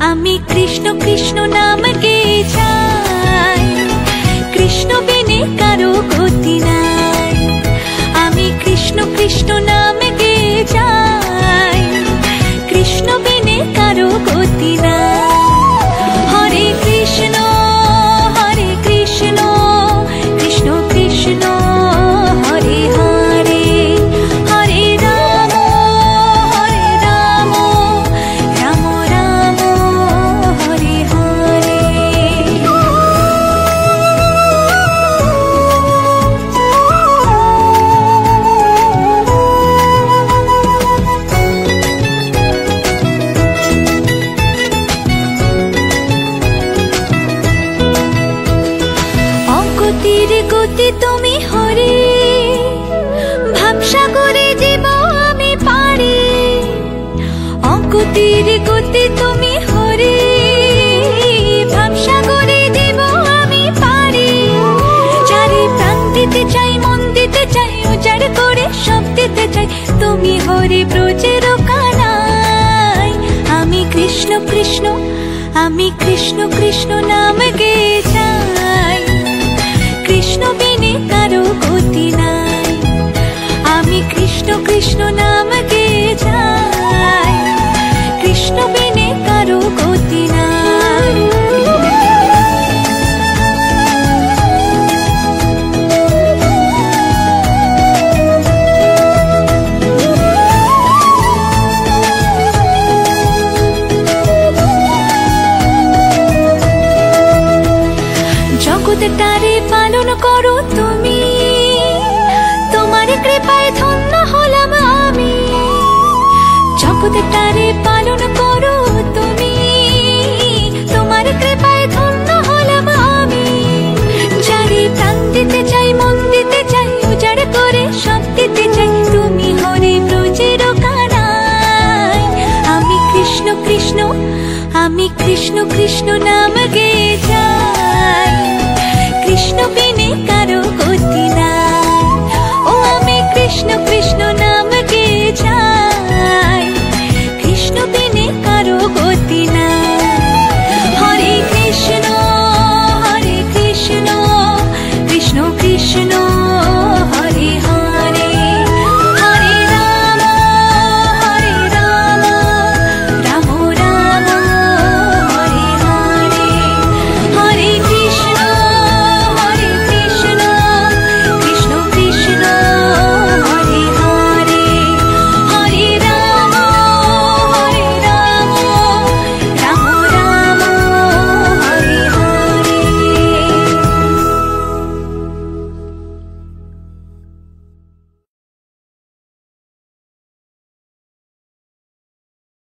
আমি কৃষ্ণ কৃষ্ণ নাম গেয়ে যাই, কৃষ্ণ বিনে কারো গতি নাই। আমি কৃষ্ণ কৃষ্ণ নাম গেয়ে যাই, কৃষ্ণ বিনে কারো গতি নাই। হরে কৃষ্ণ হরে কৃষ্ণ, কৃষ্ণ কৃষ্ণ হরে হরে, হরে রাম রাম রাম হরে হরে। অগতির গতি তুমি হরে, ভাবসাগরে জীব আমি পারি। অগতির গতি তুমি হরে, ভাবসাগরে জীব আমি পারি। চারি প্রাণ দিতে চাই, মন দিতে চাই, উজাড় করে সব দিতে চাই, তুমি হরে ব্রজের কানাই। আমি কৃষ্ণ কৃষ্ণ, আমি কৃষ্ণ কৃষ্ণ নাম গেয়ে যাই, কৃষ্ণ বিনে কারো গতি নাই। আমি কৃষ্ণ কৃষ্ণ নাম গেয়ে যাই, কৃষ্ণ বিনে কারো গতি নাই। জগৎটারে পালন করো তুমি, তোমার কৃপায় ধন্য হলাম আমি। জগৎটারে পালন করো তুমি, তোমার কৃপায় ধন্য হলাম আমি। যারে প্রাণ দিতে চাই, মন দিতে চাই, উজাড় করে সব দিতে চাই, তুমি হরে ব্রজের কানাই। আমি কৃষ্ণ কৃষ্ণ, আমি কৃষ্ণ কৃষ্ণ নাম গে